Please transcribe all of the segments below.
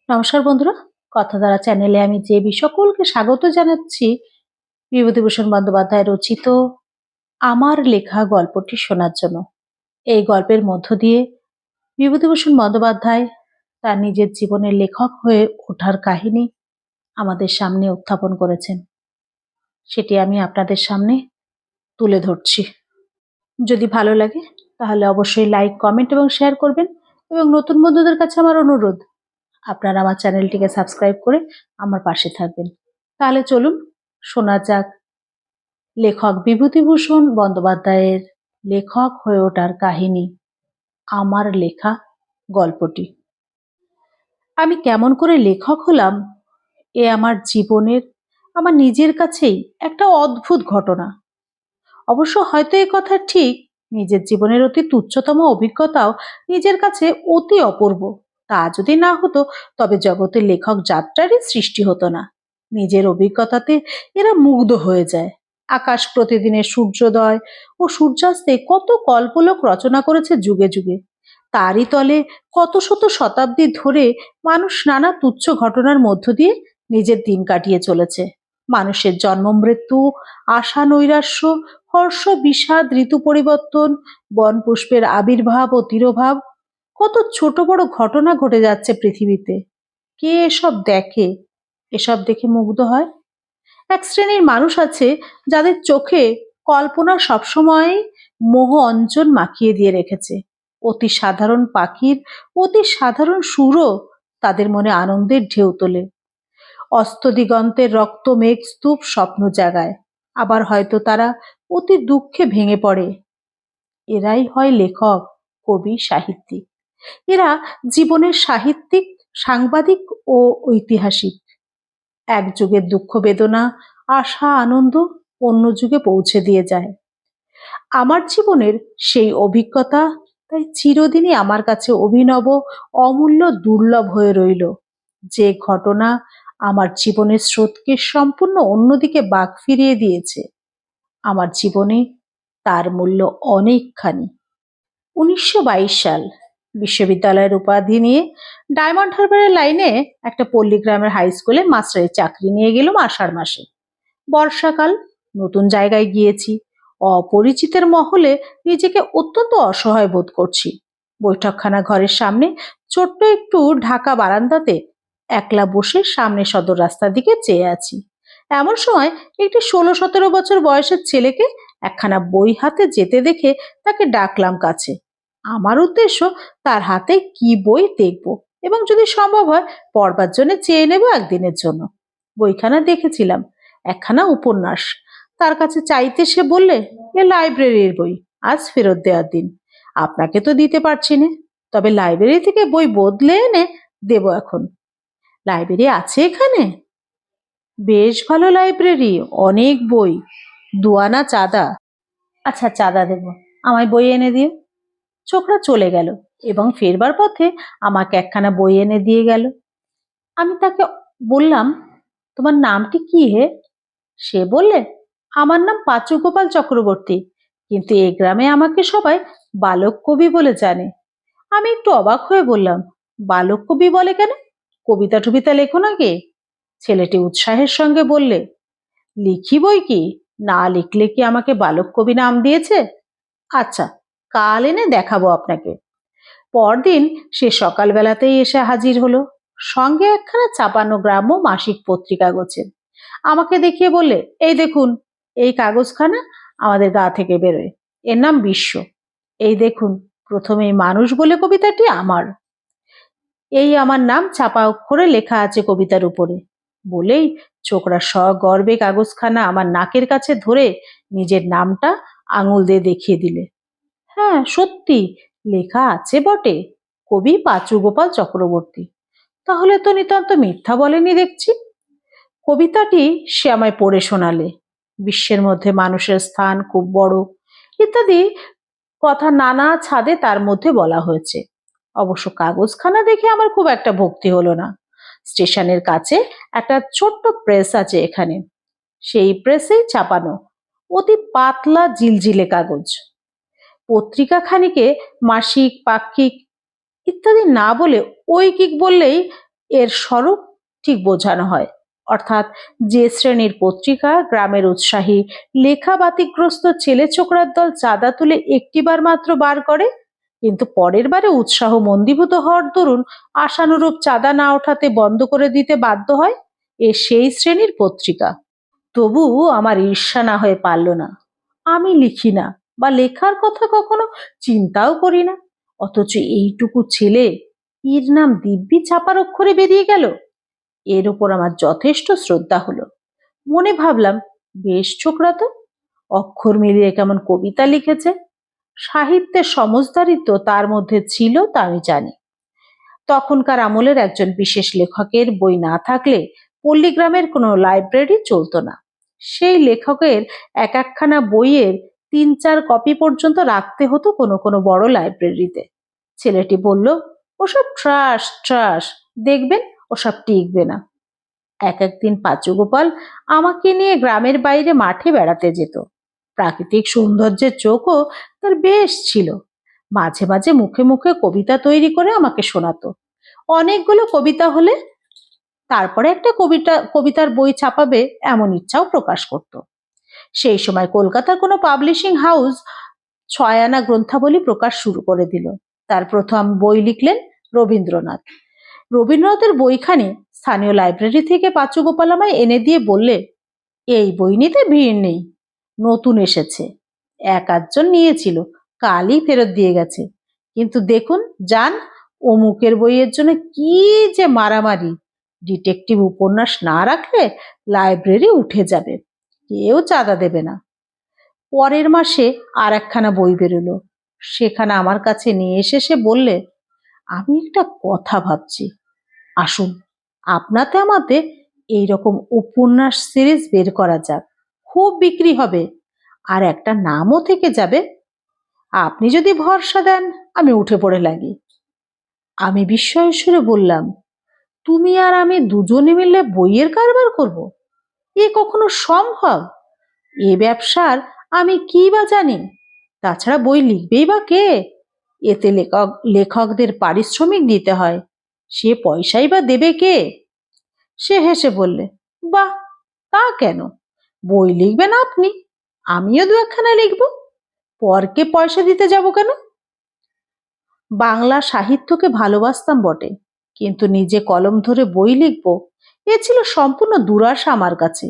নমস্কার বন্ধুরা, কথাধারা চ্যানেলে আমি সকলকে স্বাগত জানাচ্ছি। বিভূতিভূষণ বন্দ্যোপাধ্যায় রচিত আমার লেখা গল্পটি শোনার জন্য। এই গল্পের মধ্য দিয়ে বিভূতিভূষণ বন্দ্যোপাধ্যায় তার নিজের জীবনের লেখক হয়ে ওঠার কাহিনী আমাদের সামনে উত্থাপন করেছেন। সেটি আমি আপনাদের সামনে তুলে ধরছি। যদি ভালো লাগে তাহলে অবশ্যই লাইক, কমেন্ট এবং শেয়ার করবেন। এবং নতুন বন্ধুদের কাছে আমার অনুরোধ, আপনারা আমার চ্যানেলটিকে সাবস্ক্রাইব করে আমার পাশে থাকবেন। তাহলে চলুন শোনা যাক লেখক বিভূতিভূষণ বন্দ্যোপাধ্যায়ের লেখক হয়ে ওঠার কাহিনী, আমার লেখা গল্পটি। আমি কেমন করে লেখক হলাম, এ আমার জীবনের, আমার নিজের কাছেই একটা অদ্ভুত ঘটনা। অবশ্য হয়তো এ কথা ঠিক, নিজের জীবনের অতি তুচ্ছতম অভিজ্ঞতাও নিজের কাছে অতি অপূর্ব। তা যদি না হতো তবে জগতের লেখক যাত্রারই সৃষ্টি হতো না। নিজের অভিজ্ঞতাতে এরা মুগ্ধ হয়ে যায়। আকাশ প্রতিদিনের সূর্যোদয় ও সূর্যাস্তে কত কল্পলোক রচনা করেছে যুগে যুগে। তারই তলে কত শত শতাব্দী ধরে মানুষ নানা তুচ্ছ ঘটনার মধ্য দিয়ে নিজের দিন কাটিয়ে চলেছে। মানুষের জন্ম মৃত্যু, আশা নৈরাশ্য, হর্ষ বিষাদ, ঋতু পরিবর্তন, বন পুষ্পের আবির্ভাব ও তিরোভাব, কত ছোট বড় ঘটনা ঘটে যাচ্ছে পৃথিবীতে। কে এসব দেখে? এসব দেখে মুগ্ধ হয়। এক শ্রেণীর মানুষ আছে যাদের চোখে কল্পনা সবসময় মোহ অঞ্জন মাখিয়ে দিয়ে রেখেছে। অতি সাধারণ পাখির অতি সাধারণ সুরও তাদের মনে আনন্দের ঢেউ তোলে। অস্ত দিগন্তের রক্ত মেঘ স্তূপ স্বপ্ন জাগায়। আবার হয়তো তারা অতি দুঃখে ভেঙে পড়ে। এরাই হয় লেখক, কবি, সাহিত্যিক। এরা জীবনের সাহিত্যিক, সাংবাদিক ও ঐতিহাসিক। এক যুগের দুঃখ বেদনা, আশা আনন্দ অন্য যুগে পৌঁছে দিয়ে যায়। আমার জীবনের সেই অভিজ্ঞতা তাই চিরদিনই আমার কাছে অভিনব, অমূল্য, দুর্লভ হয়ে রইল। যে ঘটনা আমার জীবনের স্রোতকে সম্পূর্ণ অন্যদিকে বাঁক ফিরিয়ে দিয়েছে, আমার জীবনে তার মূল্য অনেকখানি। 1922 সাল, বিশ্ববিদ্যালয়ের উপাধি নিয়ে ডায়মন্ড হারবারের লাইনে একটা পল্লীগ্রামের হাই স্কুলে মাস্টারের চাকরি নিয়ে গেলাম আষাঢ় মাসে। বর্ষাকাল, নতুন জায়গায় গিয়েছি, অপরিচিতের মহলে নিজেকে অত্যন্ত অসহায় বোধ করছি। বৈঠকখানা ঘরের সামনে ছোট্ট একটু ঢাকা বারান্দাতে একলা বসে সামনে সদর রাস্তার দিকে চেয়ে আছি। এমন সময় একটি 16-17 বছর বয়সের ছেলেকে একখানা বই হাতে যেতে দেখে তাকে ডাকলাম কাছে। আমার উদ্দেশ্য তার হাতে কি বই দেখব এবং যদি সম্ভব হয় পড়বার জন্য চেয়ে নেব একদিনের জন্য। বইখানা দেখেছিলাম একখানা উপন্যাস। তার কাছে চাইতে সে বললে, এ লাইব্রেরির বই, আজ ফেরত দেওয়ার দিন। আপনাকে তো দিতে পারছি না, তবে লাইব্রেরি থেকে বই বদলে এনে দেব এখন। লাইব্রেরি আছে এখানে? বেশ ভালো লাইব্রেরি, অনেক বই, 2 আনা চাঁদা। আচ্ছা, চাঁদা দেব, আমায় বই এনে দিও। ছোকরা চলে গেল এবং ফেরবার পথে আমাকে একখানা বই এনে দিয়ে গেল। আমি তাকে বললাম, তোমার নামটি কি হে? সে বললে, আমার নাম পাঁচু গোপাল চক্রবর্তী, কিন্তু এই গ্রামে আমাকে সবাই বালক কবি বলে জানে। আমি একটু অবাক হয়ে বললাম, বালক কবি বলে কেন? কবিতা টবিতা লেখো নাকি? ছেলেটি উৎসাহের সঙ্গে বললে, লিখি বই কি, না লিখলে কি আমাকে বালক কবি নাম দিয়েছে? আচ্ছা, কাল এনে দেখাবো আপনাকে। পরদিন সে সকালবেলাতেই এসে হাজির হলো, সঙ্গে একখানা ছাপানো গ্রাম্য মাসিক পত্রিকা গোছের। আমাকে দেখিয়ে বললে, এই দেখুন, এই কাগজখানা আমাদের গা থেকে বেরোয়, এর নাম বিশ্ব। এই দেখুন, প্রথমেই মানুষ বলে কবিতাটি আমার। এই আমার নাম ছাপা অক্ষরে লেখা আছে কবিতার উপরে। বলেই ছোকরা সগর্বে কাগজখানা আমার নাকের কাছে ধরে নিজের নামটা আঙুল দিয়ে দেখিয়ে দিলে। হ্যাঁ, সত্যি লেখা আছে বটে, কবি পাঁচু গোপাল চক্রবর্তী। তাহলে তো নিতান্ত মিথ্যা বলেনি দেখছি। কবিতাটি সে আমায় পড়ে শোনালে। বিশ্বের মধ্যে মানুষের স্থান খুব বড় ইত্যাদি কথা নানা ছাদে তার মধ্যে বলা হয়েছে। অবশ্য কাগজখানা দেখে আমার খুব একটা ভক্তি হলো না। স্টেশনের কাছে একটা ছোট্ট প্রেস আছে এখানে, সেই প্রেসেই ছাপানো অতি পাতলা জিলজিলে কাগজ। পত্রিকা খানিকে মাসিক, পাক্ষিক ইত্যাদি না বলে ঐকিক বললেই এর স্বরূপ ঠিক বোঝানো হয়, অর্থাৎ যে শ্রেণীর পত্রিকা গ্রামের উৎসাহী লেখা বাতিগ্রস্ত ছেলে ছোকরার দল চাঁদা তুলে একটিবার মাত্র বার করে, কিন্তু পরের বারে উৎসাহ মন্দীভূত হওয়ার দরুন আশানুরূপ চাঁদা না ওঠাতে বন্ধ করে দিতে বাধ্য হয়, এ সেই শ্রেণীর পত্রিকা। তবু আমার ঈর্ষা না হয়ে পারল না। আমি লিখি না বা লেখার কথা কখনো চিন্তাও করি না, অথচ এইটুকু ছেলে এর নাম দিব্যি ছাপার অক্ষরে বেরিয়ে গেল। এর উপর আমার যথেষ্ট শ্রদ্ধা হলো। মনে ভাবলাম, বেশ ছোকরা তো, অক্ষর মিলিয়ে কেমন কবিতা লিখেছে। সাহিত্যের সমজদারিত্ব তার মধ্যে ছিল তা আমি জানি। তখনকার আমলের একজন বিশেষ লেখকের বই না থাকলে পল্লীগ্রামের কোনো লাইব্রেরি চলতো না। সেই লেখকের এক একখানা বইয়ের ৩-৪ কপি পর্যন্ত রাখতে হতো কোনো কোনো বড় লাইব্রেরিতে। ছেলেটি বলল, ওসব ট্রাশ ট্রাশ, দেখবেন ওসব টিকবে না। একদিন পাঁচু গোপাল আমাকে নিয়ে গ্রামের বাইরে মাঠে বেড়াতে যেত। প্রাকৃতিক সৌন্দর্যের চোখও তার বেশ ছিল। মাঝে মাঝে মুখে মুখে কবিতা তৈরি করে আমাকে শোনাতো। অনেকগুলো কবিতা হলে তারপরে একটা কবিতার বই ছাপাবে এমন ইচ্ছাও প্রকাশ করত। সেই সময় কলকাতার কোনো পাবলিশিং হাউস 6 আনা গ্রন্থাবলী প্রকাশ শুরু করে দিল। তার প্রথম বই লিখলেন রবীন্দ্রনাথ। রবীন্দ্রনাথের বইখানি স্থানীয় লাইব্রেরি থেকে পাঁচু গোপাল আমায় এনে দিয়ে বললে, এই বই নিতে ভিড় নেই, নতুন এসেছে। 1-8 জন নিয়েছিল, কালই ফেরত দিয়ে গেছে। কিন্তু দেখুন যান, অমুকের বইয়ের জন্য কি যে মারামারি! ডিটেকটিভ উপন্যাস না রাখলে লাইব্রেরি উঠে যাবে, কেউ চাঁদা দেবে না। পরের মাসে আর একখানা বই বেরোলো। সেখানে আমার কাছে নিয়ে এসে সে বললে, আমি একটা কথা ভাবছি, আসুন আপনাতে আমাতে এইরকম উপন্যাস সিরিজ বের করা যাক, খুব বিক্রি হবে, আর একটা নামও থেকে যাবে। আপনি যদি ভরসা দেন আমি উঠে পড়ে লাগি। আমি বিস্ময়ের সুরে বললাম, তুমি আর আমি দুজনে মিলে বইয়ের কারবার করব? এ কখনো সম্ভব? এ ব্যবসার আমি কি বা জানি? তাছাড়া বই লিখবেই বা কে? এতে লেখকদের পারিশ্রমিক দিতে হয়, সে পয়সাই বা দেবে কে? সে হেসে বললে, বাহ, তা কেন? বই লিখবেন আপনি, আমিও 2-1খানা লিখব, পরকে পয়সা দিতে যাব কেন? বাংলা সাহিত্যকে ভালোবাসতাম বটে, কিন্তু নিজে কলম ধরে বই লিখব এ ছিল সম্পূর্ণ দুরাশা আমার কাছে।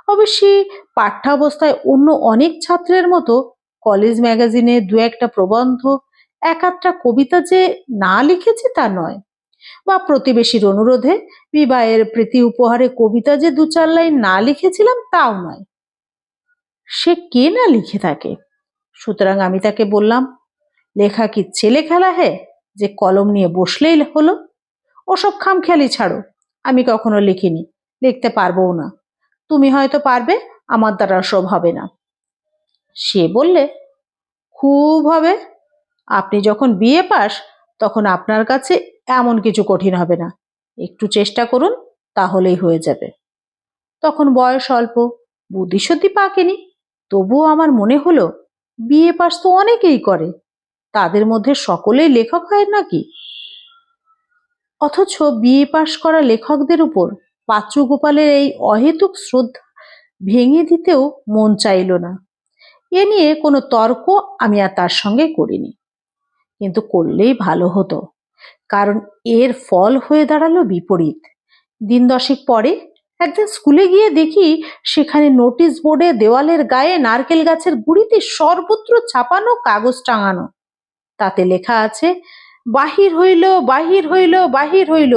অবশ্যই পাঠ্যাবস্থায় অন্য অনেক ছাত্রের মতো কলেজ ম্যাগাজিনে 2-1টা প্রবন্ধ, 1-8টা কবিতা যে না লিখেছি তা নয়, বা প্রতিবেশীর অনুরোধে বিবাহের প্রীতি উপহারে কবিতা যে 2-4 লাইন না লিখেছিলাম তাও নয়। সে কে না লিখে থাকে? সুতরাং আমি তাকে বললাম, লেখা কি ছেলে খেলা হে যে কলম নিয়ে বসলেই হলো? ওসব খামখেয়ালি ছাড়ো, আমি কখনো লিখিনি, লিখতে পারবও না। তুমি হয়তো পারবে, আমার দ্বারা সব হবে না। সে বললে, খুব হবে। আপনি যখন বিএ পাস তখন আপনার কাছে এমন কিছু কঠিন হবে না, একটু চেষ্টা করুন, তাহলেই হয়ে যাবে। তখন বয়স অল্প, বুদ্ধিশুদ্ধি পাকেনি, তবুও আমার মনে হলো বিএ পাস তো অনেকেই করে, তাদের মধ্যে সকলেই লেখক হয় নাকি? অথচ বিএ পাস করা লেখকদের উপর পাঁচু গোপালের এই অহেতুক শ্রদ্ধা ভেঙে দিতেও মন চাইল না। এ নিয়ে কোনো তর্ক আমি আর তার সঙ্গে করিনি, কিন্তু করলেই ভালো হতো, কারণ এর ফল হয়ে দাঁড়ালো বিপরীত। 10 পরে একদিন স্কুলে গিয়ে দেখি সেখানে নোটিশ বোর্ডে দেওয়ালের গায়ে নারকেল গাছের গুড়িতে সর্বত্র ছাপানো কাগজ টাঙানো। তাতে লেখা আছে, বাহির হইল বাহির হইল বাহির হইল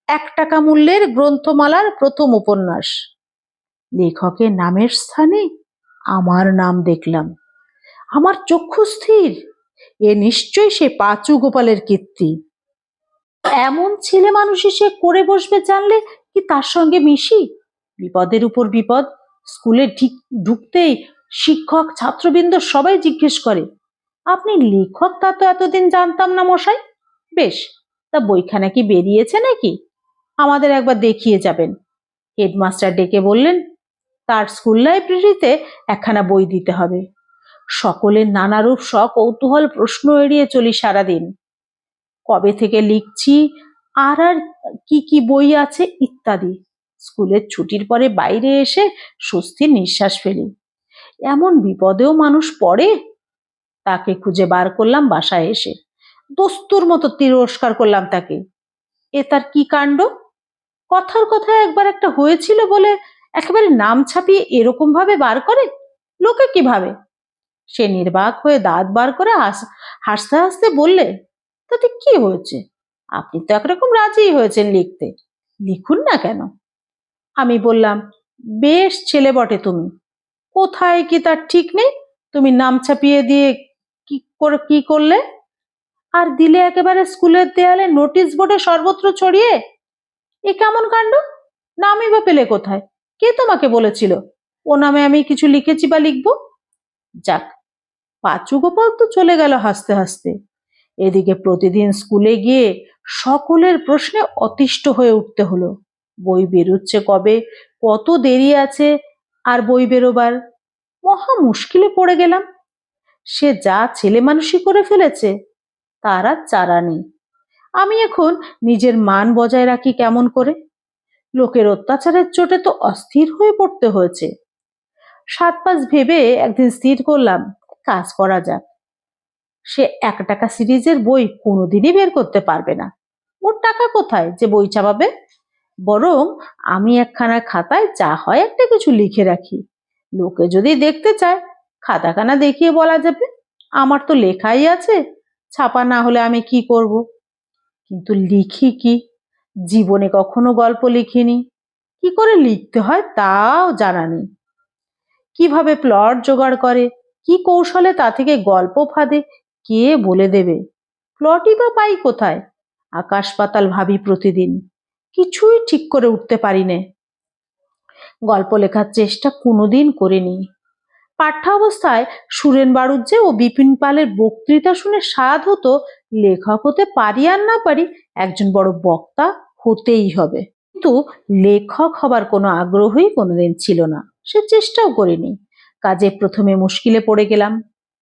1 টাকা মূল্যের গ্রন্থমালার প্রথম উপন্যাস। লেখকের নামের স্থানে আমার নাম দেখলাম। আমার চক্ষু স্থির, এ নিশ্চয়ই সে পাঁচু গোপালের কীর্তি। এমন ছেলে মানুষই সে করে বসবে জানলে কি তার সঙ্গে মিশি? বিপদের উপর বিপদ। স্কুলে ঢুকতেই শিক্ষক ছাত্রবৃন্দ সবাই জিজ্ঞেস করে, আপনি লেখক? তা তো এতদিন জানতাম না মশাই। বেশ, তা বইখানা কি বেরিয়েছে নাকি? আমাদের একবার দেখিয়ে যাবেন। হেডমাস্টার ডেকে বললেন, তার স্কুল লাইব্রেরিতে একখানা বই দিতে হবে। সকলের নানারূপ কৌতূহল প্রশ্ন এড়িয়ে চলি সারাদিন। কবে থেকে লিখছি, আর আর কি কি বই আছে ইত্যাদি। স্কুলের ছুটির পরে বাইরে এসে স্বস্তির নিঃশ্বাস ফেলি। এমন বিপদেও মানুষ পড়ে। তাকে খুঁজে বার করলাম বাসায় এসে, দস্তুর মতো তিরস্কার করলাম তাকে। এ তার কি কাণ্ড! কথার কথা একবার একটা হয়েছিল বলে একেবারে নাম ছাপিয়ে এরকম ভাবে বার করে, লোকে কি ভাবে? সে নির্বাক হয়ে দাঁত বার করে হাসতে হাসতে বললে, তাতে কি হয়েছে? আপনি তো একরকম রাজি হয়েছেন লিখতে, লিখুন না কেন? আমি বললাম, বেশ ছেলে বটে তুমি, কোথায় কি তার ঠিক নেই। তুমি নাম ছাপিয়ে দিয়ে কি করলে? আর দিলে একেবারে স্কুলের দেয়ালে নোটিশ বোর্ডে সর্বত্র ছড়িয়ে। এ কেমন কাণ্ড! নামই বা পেলে কোথায়? কে তোমাকে বলেছিল ও নামে আমি কিছু লিখেছি বা লিখবো? যাক, পাঁচু গোপাল তো চলে গেল হাসতে হাসতে। এদিকে প্রতিদিন স্কুলে গিয়ে সকলের প্রশ্নে অতিষ্ঠ হয়ে উঠতে হলো। বই বেরোচ্ছে কবে, কত দেরি আছে আর বই বেরোবার। মহা মুশকিলে পড়ে গেলাম। সে যা ছেলে মানুষই করে ফেলেছে, তার আর চারা নেই। আমি এখন নিজের মান বজায় রাখি কেমন করে? লোকের অত্যাচারের চোটে তো অস্থির হয়ে পড়তে হয়েছে। সাত পাঁচ ভেবে একদিন স্থির করলাম, কাজ করা যাক। সে 1 টাকা সিরিজের বই কোনোদিনই বের করতে পারবে না। ওর টাকা কোথায় যে বই চাপাবে? বরং আমি একখানা খাতায় যা হয় একটা কিছু লিখে রাখি। লোকে যদি দেখতে চায়, খাতাখানা দেখিয়ে বলা যাবে, আমার তো লেখাই আছে, ছাপা না হলে আমি কি করব? কিন্তু লিখি কি? জীবনে কখনো গল্প লিখিনি। কি করে লিখতে হয় তাও জানা নেই। কিভাবে প্লট জোগাড় করে, কি কৌশলে তা থেকে গল্প ফাঁদে, কে বলে দেবে? প্লটই বা পাই কোথায়? আকাশ পাতাল ভাবি প্রতিদিন, কিছুই ঠিক করে উঠতে পারি নে। গল্প লেখার চেষ্টা কোনোদিন করিনি। পাঠ্যাবস্থায় সুরেন বাড়ুজ্জে ও বিপিন পালের বক্তৃতা শুনে স্বাদ হতো, লেখক হতে পারি আর না পারি, একজন বড় বক্তা হতেই হবে। কিন্তু লেখক হবার কোনো আগ্রহই কোনোদিন ছিল না, সে চেষ্টাও করিনি। কাজে প্রথমে মুশকিলে পড়ে গেলাম।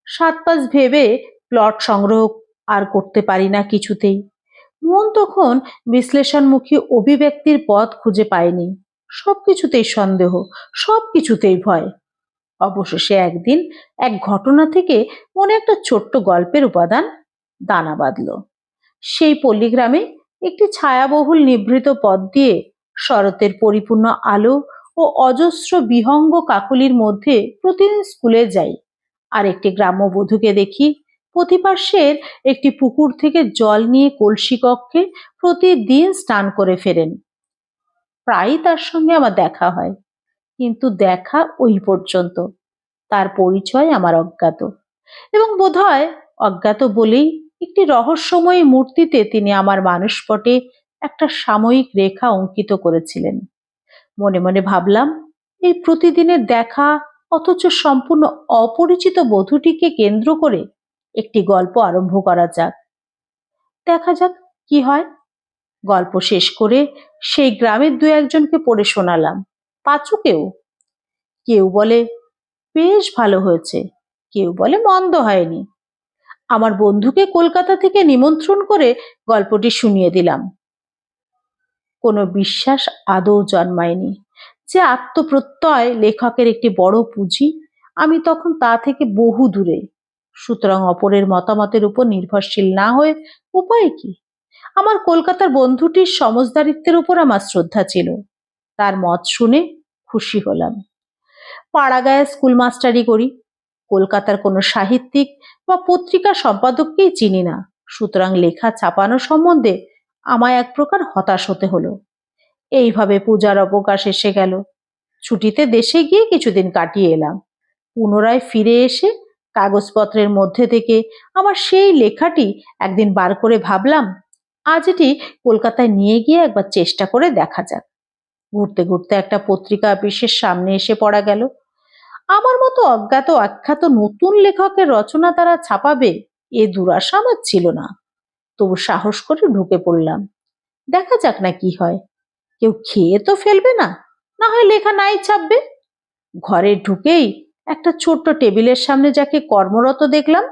7-5 ভেবে প্লট সংগ্রহ আর করতে পারি না কিছুতেই। মন তখন বিশ্লেষণমুখী অভিব্যক্তির পথ খুঁজে পায়নি। সবকিছুতেই সন্দেহ, সবকিছুতেই ভয়। অবশেষে একদিন এক ঘটনা থেকে মনে একটা ছোট্ট গল্পের উপাদান দানা বাঁধল। সেই পল্লীগ্রামে একটি ছায়াবহুল নিভৃত পথ দিয়ে শরতের পরিপূর্ণ আলো ও অজস্র বিহঙ্গ কাকলির মধ্যে প্রতিদিন স্কুলে যাই। আর একটি গ্রাম্যবধূকে দেখি প্রতিপার্শ্বের একটি পুকুর থেকে জল নিয়ে কলসি কক্ষে প্রতিদিন স্নান করে ফেরেন। প্রায়ই তার সঙ্গে আমার দেখা হয়, কিন্তু দেখা ওই পর্যন্ত। তার পরিচয় আমার অজ্ঞাত, এবং বোধহয় অজ্ঞাত বলেই একটি রহস্যময়ী মূর্তিতে তিনি আমার মানসপটে একটা সাময়িক রেখা অঙ্কিত করেছিলেন। মনে মনে ভাবলাম, এই প্রতিদিনের দেখা অথচ সম্পূর্ণ অপরিচিত বধূটিকে কেন্দ্র করে একটি গল্প আরম্ভ করা যাক। দেখা যাক কি হয়। গল্প শেষ করে সেই গ্রামের 2-1জনকে পড়ে শোনালাম, পাঁচুকেও। কেউ বলে বেশ ভালো হয়েছে, কেউ বলে মন্দ হয়নি। আমার বন্ধুকে কলকাতা থেকে নিমন্ত্রণ করে গল্পটি শুনিয়ে দিলাম। কোনো বিশ্বাস আদৌ জন্মায়নি যে আত্মপ্রত্যয় লেখকের একটি বড় পুঁজি, আমি তখন তা থেকে বহু দূরে। সুতরাং অপরের মতামতের উপর নির্ভরশীল না হয়ে উপায় কি? আমার কলকাতার বন্ধুটির সমজদারিত্বের উপর আমার শ্রদ্ধা ছিল। তার মত শুনে খুশি হলাম। পাড়াগাঁয়ে স্কুল মাস্টারি করি, কলকাতার কোনো সাহিত্যিক বা পত্রিকা সম্পাদককেই চিনি না। সুতরাং লেখা ছাপানো সম্বন্ধে আমায় এক প্রকার হতাশ হতে হলো। এইভাবে পূজার অবকাশ এসে গেল। ছুটিতে দেশে গিয়ে কিছুদিন কাটিয়ে এলাম। পুনরায় ফিরে এসে কাগজপত্রের মধ্যে থেকে আমার সেই লেখাটি একদিন বার করে ভাবলাম, আজ এটি কলকাতায় নিয়ে গিয়ে একবার চেষ্টা করে দেখা যাক। ঘুরতে ঘুরতে একটা পত্রিকা অফিসের সামনে এসে পড়া গেল। আমার মতো অজ্ঞাত আখ্যাত নতুন লেখকের রচনা তারা ছাপাবে, এ দুরাশা আমার ছিল না। তবু সাহস করে ঢুকে পড়লাম। দেখা যাক না কি হয়। কেউ খেয়ে তো ফেলবে না, না হয় লেখা নাই ছাপবে। ঘরে ঢুকেই একটা ছোট্ট টেবিলের সামনে যাকে কর্মরত দেখলাম,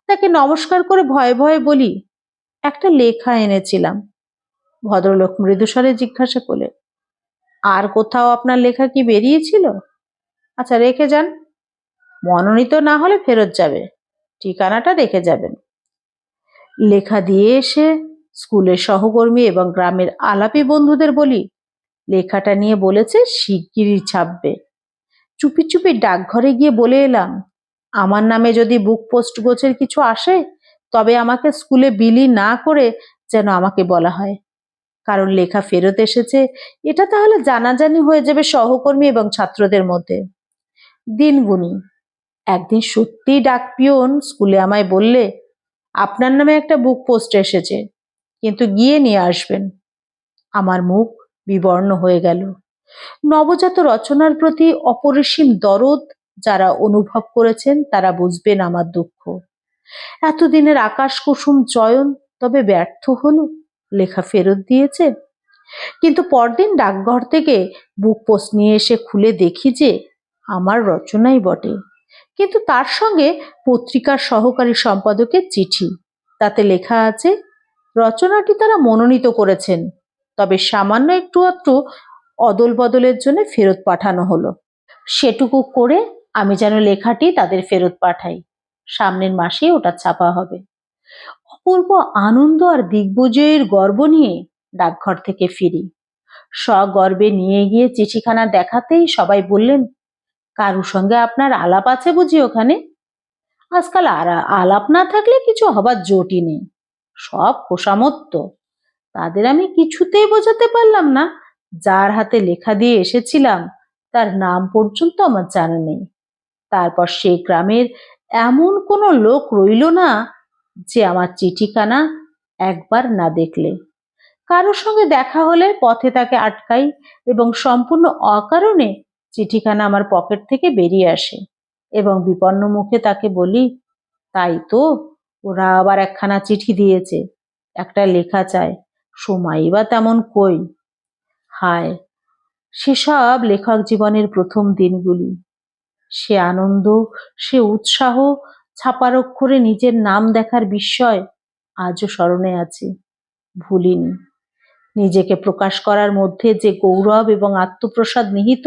তাকে নমস্কার করে ভয়ে ভয়ে বলি, একটা লেখা এনেছিলাম। ভদ্রলোক মৃদুস্বরে জিজ্ঞাসা করলেন, আর কোথাও আপনার লেখা কি বেরিয়েছিল? আচ্ছা, রেখে যান, মনোনীত না হলে ফেরত যাবে, ঠিকানাটা রেখে যাবেন। লেখা দিয়ে এসে স্কুলের সহকর্মী এবং গ্রামের আলাপি বন্ধুদের বলি, লেখাটা নিয়ে বলেছে শিগগিরই ছাপবে। চুপি চুপি ডাকঘরে গিয়ে বলে এলাম, আমার নামে যদি বুক পোস্ট গোছের কিছু আসে তবে আমাকে স্কুলে বিলি না করে যেন আমাকে বলা হয়, কারণ লেখা ফেরত এসেছে এটা তাহলে জানাজানি হয়ে যাবে সহকর্মী এবং ছাত্রদের মধ্যে। দিন গুনি, একদিন সত্যিই ডাক পিয়ন স্কুলে আমায় বললে, আপনার নামে একটা বুক পোস্ট এসেছে, কিন্তু গিয়ে নিয়ে আসবেন। আমার মুখ বিবর্ণ হয়ে গেল। নবজাত রচনার প্রতি অপরিসীম দরদ যারা অনুভব করেছেন তারা বুঝবেন আমার দুঃখ। এতদিনের আকাশ কুসুম চয়ন তবে ব্যর্থ হলো, লেখা ফেরত দিয়েছে। কিন্তু পরদিন ডাকঘর থেকে বুক পোস্ট নিয়ে এসে খুলে দেখি যে আমার রচনাই বটে, কিন্তু তার সঙ্গে পত্রিকার সহকারী সম্পাদকের চিঠি। তাতে লেখা আছে, রচনাটি তারা মনোনীত করেছেন, তবে সামান্য একটু আধটু অদল বদলের জন্য ফেরত পাঠানো হলো। সেটুকু করে আমি যেন লেখাটি তাদের ফেরত পাঠাই, সামনের মাসে ওটা ছাপা হবে। অপূর্ব আনন্দ আর দিগ্বিজয়ের গর্ব নিয়ে ডাকঘর থেকে ফিরি। সগর্বে নিয়ে গিয়ে চিঠিখানা দেখাতেই সবাই বললেন, কারুর সঙ্গে আপনার আলাপ আছে বুঝি ওখানে? আজকাল আলাপ না থাকলে কিছু হবার জোটই নেই, সব খোসামত্ত। তাদের আমি কিছুতেই বোঝাতে পারলাম না যার হাতে লেখা দিয়ে এসেছিলাম তার নাম পর্যন্ত আমার জানা নেই। তারপর সে গ্রামের এমন কোনো লোক রইল না যে আমার চিঠিখানা একবার না দেখলে। কারোর সঙ্গে দেখা হলে পথে তাকে আটকাই এবং সম্পূর্ণ অকারণে চিঠিখানা আমার পকেট থেকে বেরিয়ে আসে এবং বিপন্ন মুখে তাকে বলি, তাই তো, ওরা আবার একখানা চিঠি দিয়েছে, একটা লেখা চায়, সময়ই বা তেমন কই। হায়, সেসব লেখক জীবনের প্রথম দিনগুলি, সে আনন্দ, সে উৎসাহ, ছাপার অক্ষরে নিজের নাম দেখার বিস্ময় আজও স্মরণে আছে, ভুলিনি। নিজেকে প্রকাশ করার মধ্যে যে গৌরব এবং আত্মপ্রসাদ নিহিত,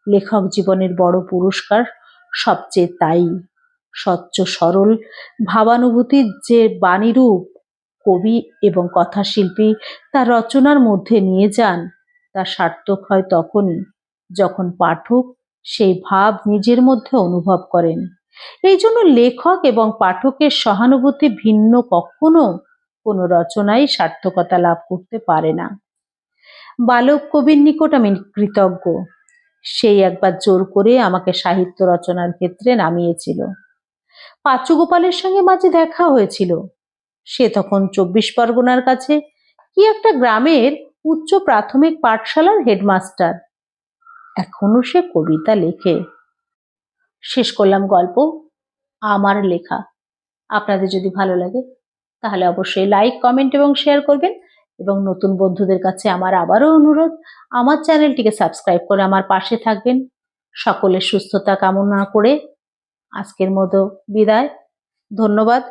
লেখক জীবনের বড় পুরস্কার সবচেয়ে তাই। স্বচ্ছ সরল ভাবানুভূতির যে বাণীরূপ কবি এবং কথাশিল্পী তার রচনার মধ্যে নিয়ে যান, তা সার্থক হয় তখনই যখন পাঠক সেই ভাব নিজের মধ্যে অনুভব করেন। এই জন্য লেখক এবং পাঠকের সহানুভূতি ভিন্ন কখনো কোনো রচনাই সার্থকতা লাভ করতে পারে না। বালক কবির নিকট আমি কৃতজ্ঞ, সেই একবার জোর করে আমাকে সাহিত্য রচনার ক্ষেত্রে নামিয়েছিল। পাঁচু গোপালের সঙ্গে মাঝে দেখা হয়েছিল, সে তখন 24 পরগনার কাছে কি একটা গ্রামের উচ্চ প্রাথমিক পাঠশালার হেডমাস্টার। এখনো সে কবিতা লেখে। শেষ করলাম গল্প আমার লেখা। আপনাদের যদি ভালো লাগে তাহলে অবশ্যই লাইক, কমেন্ট এবং শেয়ার করবেন, এবং নতুন বন্ধুদের কাছে আমার আবারও অনুরোধ, আমার চ্যানেলটিকে সাবস্ক্রাইব করে আমার পাশে থাকবেন। সকলের সুস্থতা কামনা করে আজকের মতো বিদায়। ধন্যবাদ।